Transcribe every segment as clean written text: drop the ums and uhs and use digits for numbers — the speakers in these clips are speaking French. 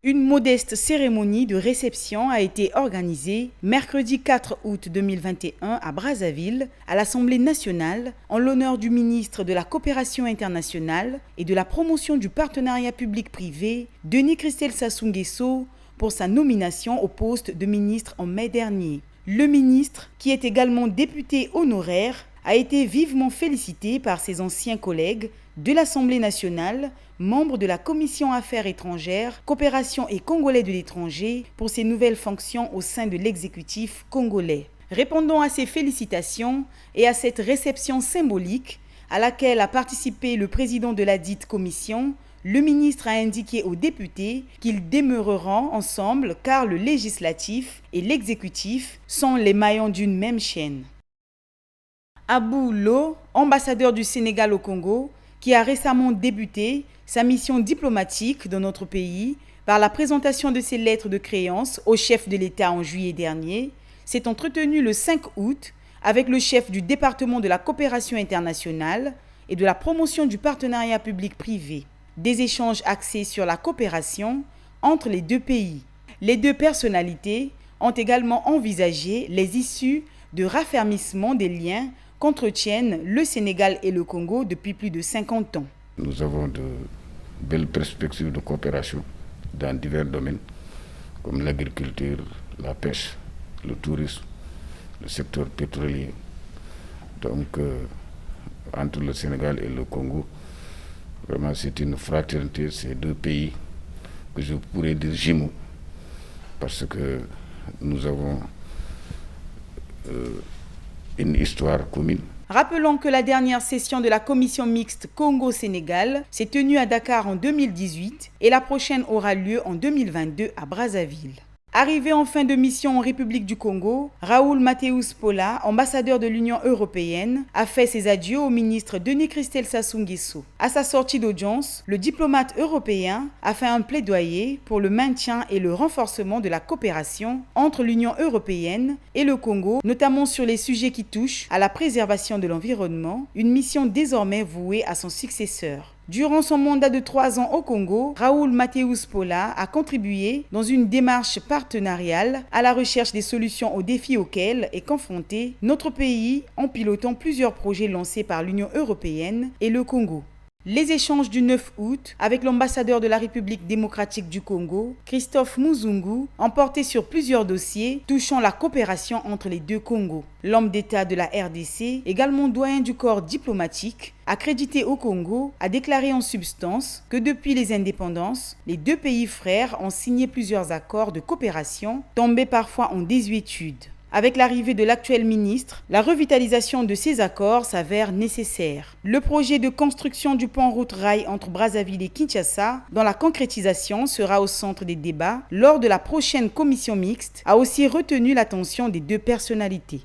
Une modeste cérémonie de réception a été organisée mercredi 4 août 2021 à Brazzaville, à l'Assemblée nationale, en l'honneur du ministre de la Coopération internationale et de la promotion du partenariat public-privé, Denis Christelle Sassou Nguesso, pour sa nomination au poste de ministre en mai dernier. Le ministre, qui est également député honoraire, a été vivement félicité par ses anciens collègues de l'Assemblée nationale, membres de la Commission Affaires étrangères, Coopération et Congolais de l'étranger pour ses nouvelles fonctions au sein de l'exécutif congolais. Répondant à ces félicitations et à cette réception symbolique à laquelle a participé le président de la dite commission, le ministre a indiqué aux députés qu'ils demeureront ensemble car le législatif et l'exécutif sont les maillons d'une même chaîne. Abou Lo, ambassadeur du Sénégal au Congo, qui a récemment débuté sa mission diplomatique dans notre pays par la présentation de ses lettres de créance au chef de l'État en juillet dernier, s'est entretenu le 5 août avec le chef du département de la coopération internationale et de la promotion du partenariat public-privé. Des échanges axés sur la coopération entre les deux pays. Les deux personnalités ont également envisagé les issues de raffermissement des liens qu'entretiennent le Sénégal et le Congo depuis plus de 50 ans. Nous avons de belles perspectives de coopération dans divers domaines comme l'agriculture, la pêche, le tourisme, le secteur pétrolier. Donc, entre le Sénégal et le Congo, vraiment c'est une fraternité, ces deux pays que je pourrais dire jumeaux, parce que nous avons une histoire commune. Rappelons que la dernière session de la commission mixte Congo-Sénégal s'est tenue à Dakar en 2018 et la prochaine aura lieu en 2022 à Brazzaville. Arrivé en fin de mission en République du Congo, Raoul Mathéus Pola, ambassadeur de l'Union européenne, a fait ses adieux au ministre Denis Christelle Sassou Nguesso. À sa sortie d'audience, le diplomate européen a fait un plaidoyer pour le maintien et le renforcement de la coopération entre l'Union européenne et le Congo, notamment sur les sujets qui touchent à la préservation de l'environnement, une mission désormais vouée à son successeur. Durant son mandat de 3 ans au Congo, Raoul Mathéus Pola a contribué dans une démarche partenariale à la recherche des solutions aux défis auxquels est confronté notre pays en pilotant plusieurs projets lancés par l'Union européenne et le Congo. Les échanges du 9 août avec l'ambassadeur de la République démocratique du Congo, Christophe Muzungu, ont porté sur plusieurs dossiers touchant la coopération entre les deux Congos. L'homme d'État de la RDC, également doyen du corps diplomatique, accrédité au Congo, a déclaré en substance que depuis les indépendances, les deux pays frères ont signé plusieurs accords de coopération, tombés parfois en désuétude. Avec l'arrivée de l'actuel ministre, la revitalisation de ces accords s'avère nécessaire. Le projet de construction du pont-route rail entre Brazzaville et Kinshasa, dont la concrétisation sera au centre des débats lors de la prochaine commission mixte, a aussi retenu l'attention des deux personnalités.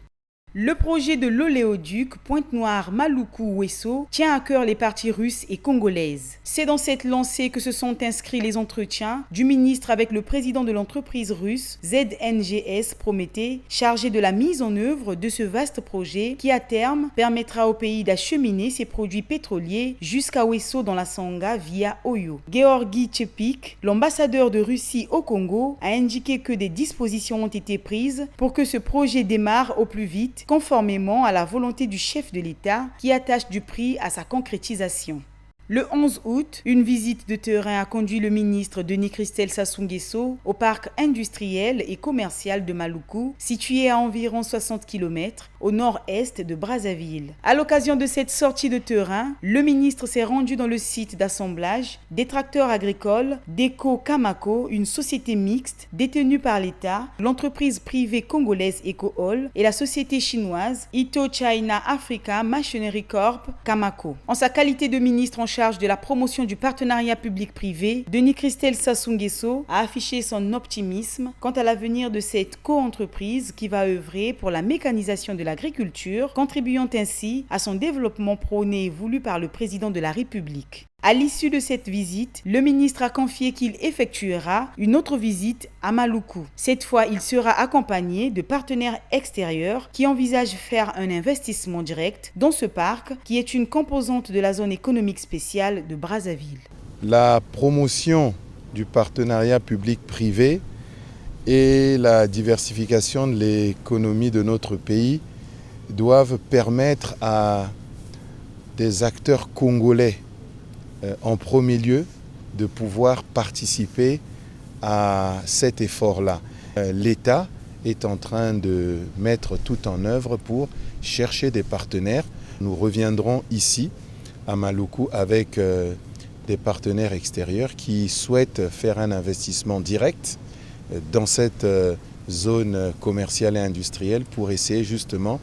Le projet de l'oléoduc Pointe-Noire-Maluku-Ouesso tient à cœur les parties russes et congolaises. C'est dans cette lancée que se sont inscrits les entretiens du ministre avec le président de l'entreprise russe ZNGS Prométhée, chargé de la mise en œuvre de ce vaste projet qui à terme permettra au pays d'acheminer ses produits pétroliers jusqu'à Ouesso dans la Sangha via Oyo. Georgi Tchepik, l'ambassadeur de Russie au Congo, a indiqué que des dispositions ont été prises pour que ce projet démarre au plus vite, conformément à la volonté du chef de l'État qui attache du prix à sa concrétisation. Le 11 août, une visite de terrain a conduit le ministre Denis Christelle Sassou Nguesso au parc industriel et commercial de Maluku, situé à environ 60 km au nord-est de Brazzaville. À l'occasion de cette sortie de terrain, le ministre s'est rendu dans le site d'assemblage des tracteurs agricoles d'Eco Kamako, une société mixte détenue par l'État, l'entreprise privée congolaise EcoHall et la société chinoise Ito China Africa Machinery Corp Kamako. En sa qualité de ministre en charge de la promotion du partenariat public-privé, Denis Christelle Sassou Nguesso a affiché son optimisme quant à l'avenir de cette co-entreprise qui va œuvrer pour la mécanisation de l'agriculture, contribuant ainsi à son développement prôné et voulu par le président de la République. À l'issue de cette visite, le ministre a confié qu'il effectuera une autre visite à Maluku. Cette fois, il sera accompagné de partenaires extérieurs qui envisagent faire un investissement direct dans ce parc qui est une composante de la zone économique spéciale de Brazzaville. La promotion du partenariat public-privé et la diversification de l'économie de notre pays doivent permettre à des acteurs congolais, en premier lieu, de pouvoir participer à cet effort-là. L'État est en train de mettre tout en œuvre pour chercher des partenaires. Nous reviendrons ici à Maluku avec des partenaires extérieurs qui souhaitent faire un investissement direct dans cette zone commerciale et industrielle pour essayer justement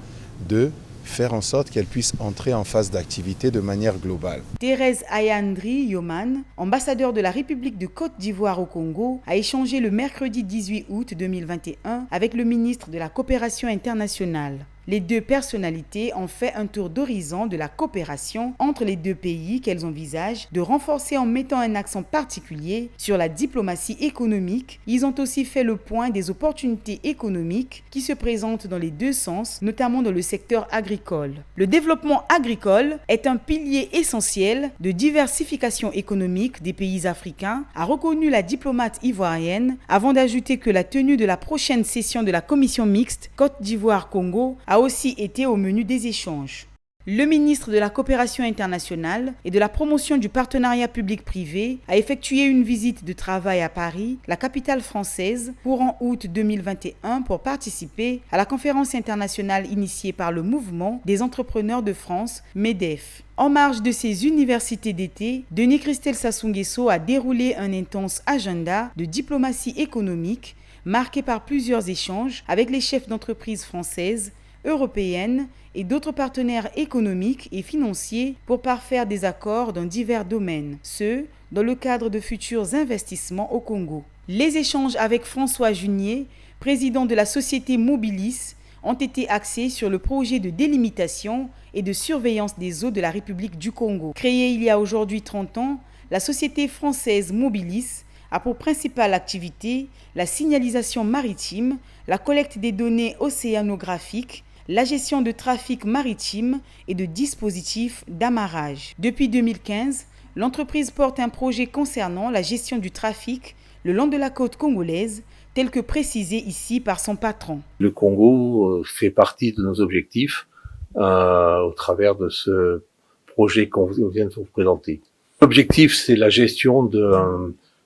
de faire en sorte qu'elle puisse entrer en phase d'activité de manière globale. Thérèse Ayandri Yoman, ambassadeur de la République de Côte d'Ivoire au Congo, a échangé le mercredi 18 août 2021 avec le ministre de la Coopération internationale. Les deux personnalités ont fait un tour d'horizon de la coopération entre les deux pays qu'elles envisagent de renforcer en mettant un accent particulier sur la diplomatie économique. Ils ont aussi fait le point des opportunités économiques qui se présentent dans les deux sens, notamment dans le secteur agricole. Le développement agricole est un pilier essentiel de diversification économique des pays africains, a reconnu la diplomate ivoirienne, avant d'ajouter que la tenue de la prochaine session de la commission mixte Côte d'Ivoire-Congo a aussi été au menu des échanges. Le ministre de la Coopération internationale et de la promotion du partenariat public-privé a effectué une visite de travail à Paris, la capitale française, courant août 2021 pour participer à la conférence internationale initiée par le mouvement des entrepreneurs de France, MEDEF. En marge de ces universités d'été, Denis Christelle Sassou Nguesso a déroulé un intense agenda de diplomatie économique marqué par plusieurs échanges avec les chefs d'entreprise françaises, européennes et d'autres partenaires économiques et financiers pour parfaire des accords dans divers domaines, ce dans le cadre de futurs investissements au Congo. Les échanges avec François Junier, président de la société Mobilis, ont été axés sur le projet de délimitation et de surveillance des eaux de la République du Congo. Créée il y a aujourd'hui 30 ans, la société française Mobilis a pour principale activité la signalisation maritime, la collecte des données océanographiques, la gestion de trafic maritime et de dispositifs d'amarrage. Depuis 2015, l'entreprise porte un projet concernant la gestion du trafic le long de la côte congolaise, tel que précisé ici par son patron. Le Congo fait partie de nos objectifs au travers de ce projet qu'on vient de vous présenter. L'objectif, c'est la gestion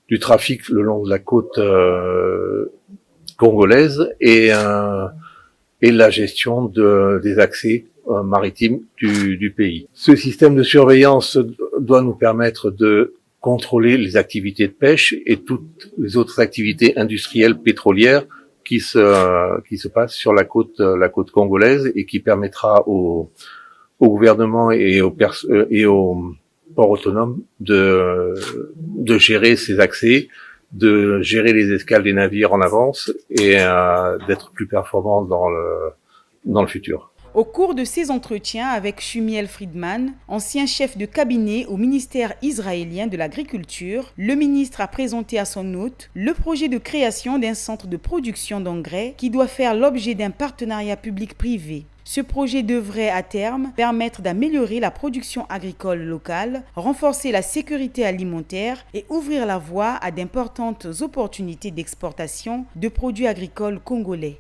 du trafic le long de la côte congolaise et la gestion des accès maritimes du pays. Ce système de surveillance doit nous permettre de contrôler les activités de pêche et toutes les autres activités industrielles pétrolières qui se passent sur la côte congolaise et qui permettra au gouvernement et aux ports autonomes de gérer ces accès, de gérer les escales des navires en avance et d'être plus performants dans le futur. Au cours de ces entretiens avec Shmuel Friedman, ancien chef de cabinet au ministère israélien de l'Agriculture, le ministre a présenté à son hôte le projet de création d'un centre de production d'engrais qui doit faire l'objet d'un partenariat public-privé. Ce projet devrait à terme permettre d'améliorer la production agricole locale, renforcer la sécurité alimentaire et ouvrir la voie à d'importantes opportunités d'exportation de produits agricoles congolais.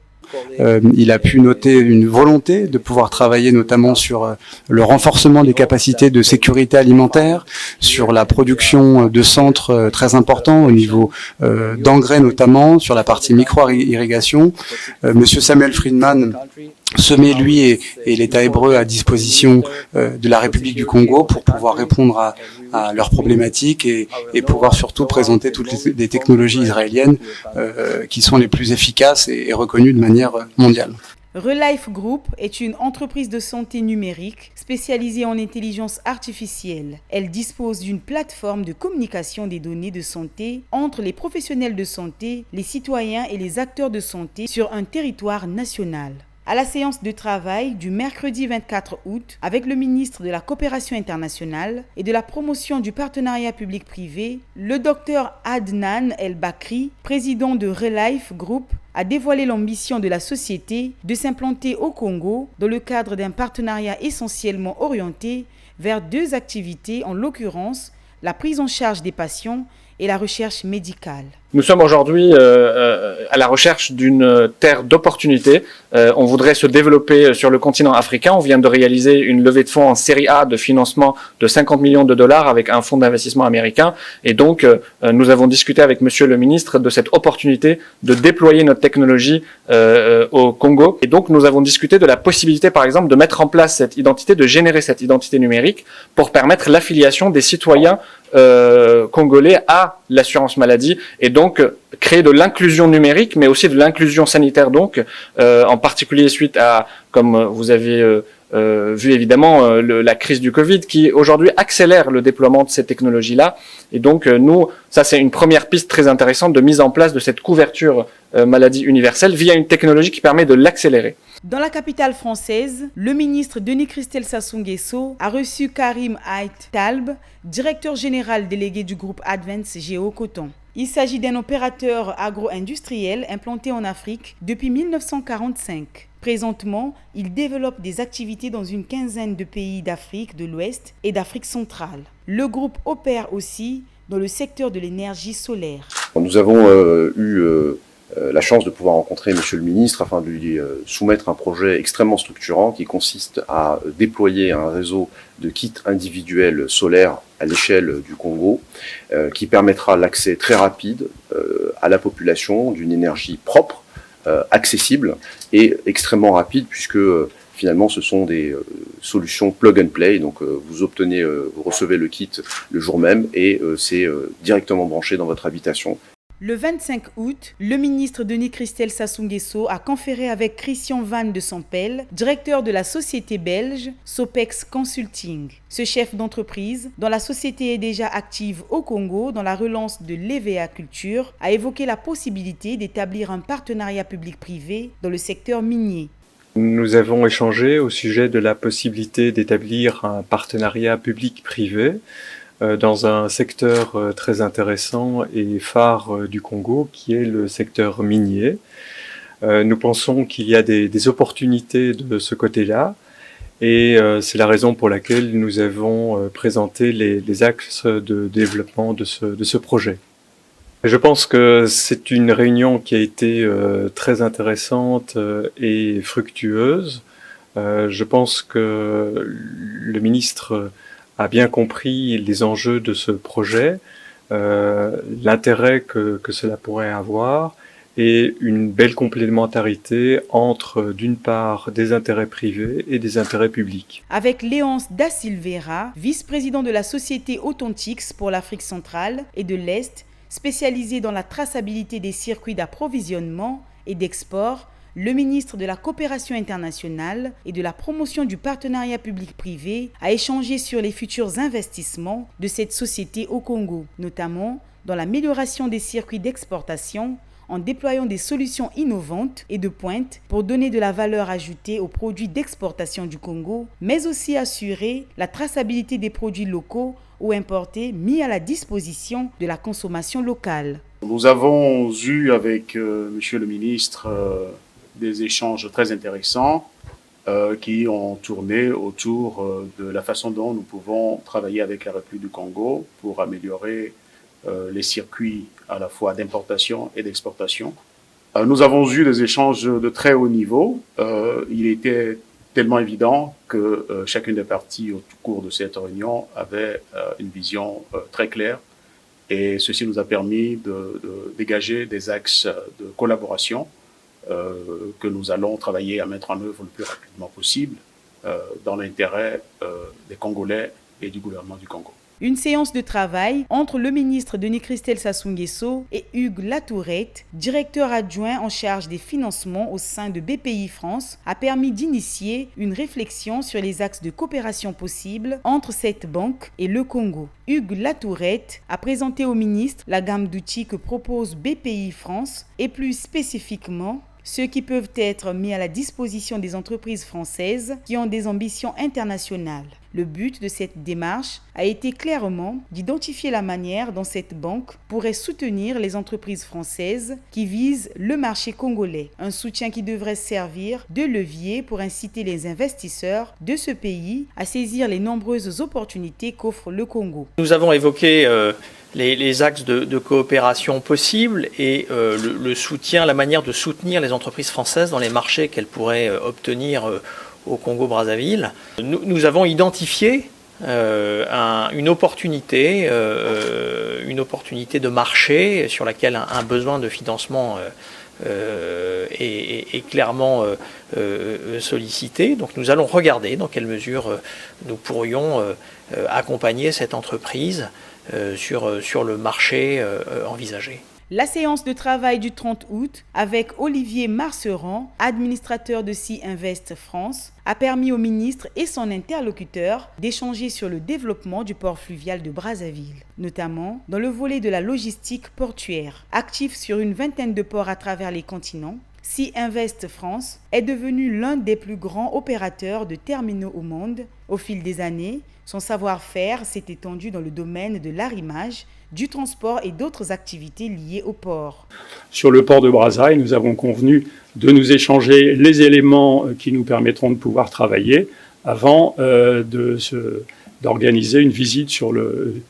Il a pu noter une volonté de pouvoir travailler notamment sur le renforcement des capacités de sécurité alimentaire, sur la production de centres très importants au niveau d'engrais notamment, sur la partie micro-irrigation. Monsieur Samuel Friedman se met, lui et l'État hébreu, à disposition de la République du Congo pour pouvoir répondre à leurs problématiques et pouvoir surtout présenter toutes les technologies israéliennes qui sont les plus efficaces et reconnues de manière mondiale. Relife Group est une entreprise de santé numérique spécialisée en intelligence artificielle. Elle dispose d'une plateforme de communication des données de santé entre les professionnels de santé, les citoyens et les acteurs de santé sur un territoire national. À la séance de travail du mercredi 24 août avec le ministre de la Coopération internationale et de la promotion du partenariat public-privé, le docteur Adnan El Bakri, président de Relife Group, a dévoilé l'ambition de la société de s'implanter au Congo dans le cadre d'un partenariat essentiellement orienté vers deux activités, en l'occurrence la prise en charge des patients et la recherche médicale. Nous sommes aujourd'hui à la recherche d'une terre d'opportunités. On voudrait se développer sur le continent africain. On vient de réaliser une levée de fonds en série A de financement de 50 millions de dollars avec un fonds d'investissement américain. Et donc, nous avons discuté avec Monsieur le ministre de cette opportunité de déployer notre technologie au Congo. Et donc, nous avons discuté de la possibilité, par exemple, de mettre en place cette identité, de générer cette identité numérique pour permettre l'affiliation des citoyens congolais à l'assurance maladie et donc créer de l'inclusion numérique mais aussi de l'inclusion sanitaire donc en particulier suite à, comme vous avez vu évidemment la crise du Covid qui aujourd'hui accélère le déploiement de ces technologies-là et donc nous, ça c'est une première piste très intéressante de mise en place de cette couverture maladie universelle via une technologie qui permet de l'accélérer. Dans la capitale française, le ministre Denis Christelle Sassou Nguesso a reçu Karim Ait Talb, directeur général délégué du groupe Advance Géo Coton. Il s'agit d'un opérateur agro-industriel implanté en Afrique depuis 1945. Présentement, il développe des activités dans une quinzaine de pays d'Afrique de l'Ouest et d'Afrique centrale. Le groupe opère aussi dans le secteur de l'énergie solaire. Nous avons eu la chance de pouvoir rencontrer Monsieur le ministre afin de lui soumettre un projet extrêmement structurant qui consiste à déployer un réseau de kits individuels solaires à l'échelle du Congo qui permettra l'accès très rapide à la population d'une énergie propre, accessible et extrêmement rapide puisque finalement ce sont des solutions plug and play, donc vous recevez le kit le jour même et c'est directement branché dans votre habitation. Le 25 août, le ministre Denis Christelle Sassou Nguesso a conféré avec Christian Van de Sampel, directeur de la société belge Sopex Consulting. Ce chef d'entreprise, dont la société est déjà active au Congo dans la relance de l'EVA Culture, a évoqué la possibilité d'établir un partenariat public-privé dans le secteur minier. Nous avons échangé au sujet de la possibilité d'établir un partenariat public-privé dans un secteur très intéressant et phare du Congo, qui est le secteur minier. Nous pensons qu'il y a des opportunités de ce côté-là, et c'est la raison pour laquelle nous avons présenté les axes de développement de ce projet. Je pense que c'est une réunion qui a été très intéressante et fructueuse. Je pense que le ministre a bien compris les enjeux de ce projet, l'intérêt que cela pourrait avoir et une belle complémentarité entre, d'une part, des intérêts privés et des intérêts publics. Avec Léonce Da Silveira, vice-président de la société Authentix pour l'Afrique centrale et de l'Est, spécialisée dans la traçabilité des circuits d'approvisionnement et d'export, le ministre de la Coopération internationale et de la promotion du partenariat public-privé a échangé sur les futurs investissements de cette société au Congo, notamment dans l'amélioration des circuits d'exportation en déployant des solutions innovantes et de pointe pour donner de la valeur ajoutée aux produits d'exportation du Congo, mais aussi assurer la traçabilité des produits locaux ou importés mis à la disposition de la consommation locale. Nous avons eu avec Monsieur le ministre des échanges très intéressants qui ont tourné autour de la façon dont nous pouvons travailler avec la République du Congo pour améliorer les circuits à la fois d'importation et d'exportation. Nous avons eu des échanges de très haut niveau. Il était tellement évident que chacune des parties au cours de cette réunion avait une vision très claire et ceci nous a permis de dégager des axes de collaboration que nous allons travailler à mettre en œuvre le plus rapidement possible dans l'intérêt des Congolais et du gouvernement du Congo. Une séance de travail entre le ministre Denis Christelle Sassou Nguesso et Hugues Latourette, directeur adjoint en charge des financements au sein de BPI France, a permis d'initier une réflexion sur les axes de coopération possibles entre cette banque et le Congo. Hugues Latourette a présenté au ministre la gamme d'outils que propose BPI France et plus spécifiquement ceux qui peuvent être mis à la disposition des entreprises françaises qui ont des ambitions internationales. Le but de cette démarche a été clairement d'identifier la manière dont cette banque pourrait soutenir les entreprises françaises qui visent le marché congolais. Un soutien qui devrait servir de levier pour inciter les investisseurs de ce pays à saisir les nombreuses opportunités qu'offre le Congo. Nous avons évoqué les axes de coopération possibles et le soutien, la manière de soutenir les entreprises françaises dans les marchés qu'elles pourraient obtenir au Congo-Brazzaville. Nous avons identifié une opportunité de marché sur laquelle un besoin de financement est clairement sollicité. Donc nous allons regarder dans quelle mesure nous pourrions accompagner cette entreprise sur le marché envisagé. La séance de travail du 30 août avec Olivier Marceran, administrateur de Sea Invest France, a permis au ministre et son interlocuteur d'échanger sur le développement du port fluvial de Brazzaville, notamment dans le volet de la logistique portuaire. Actif sur une vingtaine de ports à travers les continents, Sea Invest France est devenu l'un des plus grands opérateurs de terminaux au monde. Au fil des années, son savoir-faire s'est étendu dans le domaine de l'arrimage, du transport et d'autres activités liées au port. Sur le port de Brazzaville, nous avons convenu de nous échanger les éléments qui nous permettront de pouvoir travailler avant d'organiser une visite sur le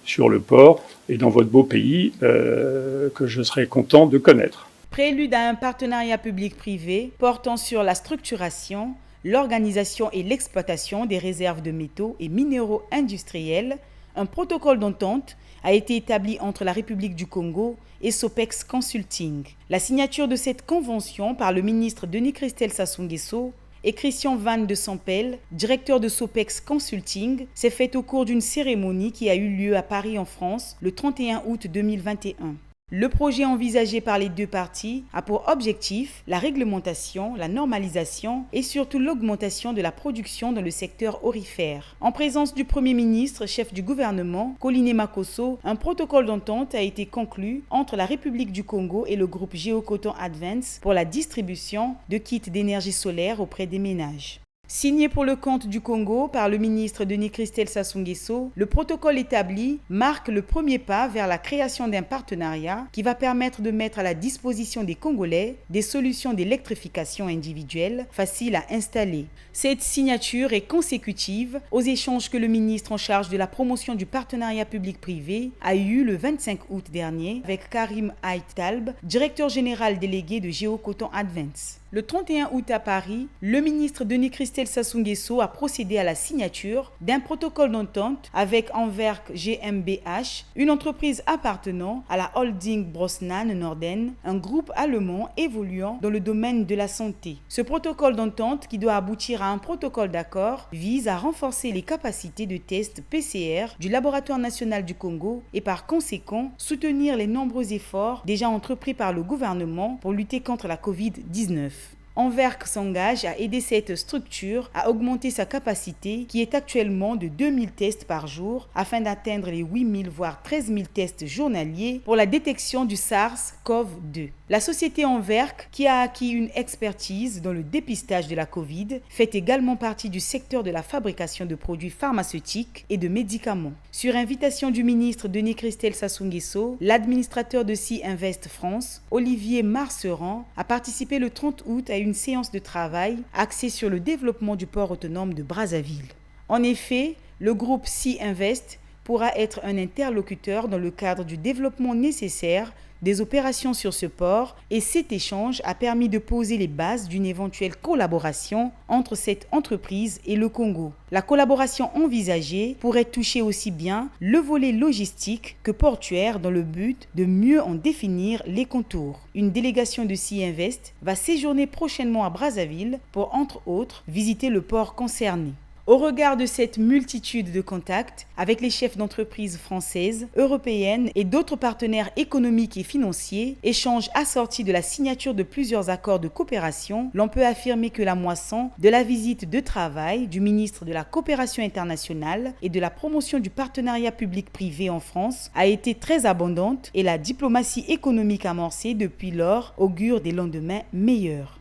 port et dans votre beau pays que je serai content de connaître. Prélude à un partenariat public-privé portant sur la structuration, l'organisation et l'exploitation des réserves de métaux et minéraux industriels, un protocole d'entente a été établi entre la République du Congo et Sopex Consulting. La signature de cette convention par le ministre Denis Christel Sassou Nguesso et Christian Van de Sampel, directeur de Sopex Consulting, s'est faite au cours d'une cérémonie qui a eu lieu à Paris en France le 31 août 2021. Le projet envisagé par les deux parties a pour objectif la réglementation, la normalisation et surtout l'augmentation de la production dans le secteur aurifère. En présence du Premier ministre, chef du gouvernement, Colline Makosso, un protocole d'entente a été conclu entre la République du Congo et le groupe Géocoton Advance pour la distribution de kits d'énergie solaire auprès des ménages. Signé pour le compte du Congo par le ministre Denis Christel Sassou Nguesso, le protocole établi marque le premier pas vers la création d'un partenariat qui va permettre de mettre à la disposition des Congolais des solutions d'électrification individuelle faciles à installer. Cette signature est consécutive aux échanges que le ministre en charge de la promotion du partenariat public-privé a eu le 25 août dernier avec Karim Haït Talb, directeur général délégué de Géocoton Advance. Le 31 août à Paris, le ministre Denis Christel Sassou Nguesso a procédé à la signature d'un protocole d'entente avec Anwerk GmbH, une entreprise appartenant à la holding Brosnan Norden, un groupe allemand évoluant dans le domaine de la santé. Ce protocole d'entente, qui doit aboutir à un protocole d'accord, vise à renforcer les capacités de test PCR du Laboratoire national du Congo et par conséquent soutenir les nombreux efforts déjà entrepris par le gouvernement pour lutter contre la Covid-19. Anwerk s'engage à aider cette structure à augmenter sa capacité qui est actuellement de 2000 tests par jour afin d'atteindre les 8000 voire 13 000 tests journaliers pour la détection du SARS-CoV-2. La société Anwerk, qui a acquis une expertise dans le dépistage de la Covid, fait également partie du secteur de la fabrication de produits pharmaceutiques et de médicaments. Sur invitation du ministre Denis Christel Sassou Nguesso, l'administrateur de Sea Invest France, Olivier Marceran, a participé le 30 août à une séance de travail axée sur le développement du port autonome de Brazzaville. En effet, le groupe Sea Invest pourra être un interlocuteur dans le cadre du développement nécessaire des opérations sur ce port et cet échange a permis de poser les bases d'une éventuelle collaboration entre cette entreprise et le Congo. La collaboration envisagée pourrait toucher aussi bien le volet logistique que portuaire dans le but de mieux en définir les contours. Une délégation de Sea Invest va séjourner prochainement à Brazzaville pour, entre autres, visiter le port concerné. Au regard de cette multitude de contacts avec les chefs d'entreprises françaises, européennes et d'autres partenaires économiques et financiers, échanges assortis de la signature de plusieurs accords de coopération, l'on peut affirmer que la moisson de la visite de travail du ministre de la Coopération internationale et de la promotion du partenariat public-privé en France a été très abondante et la diplomatie économique amorcée depuis lors augure des lendemains meilleurs.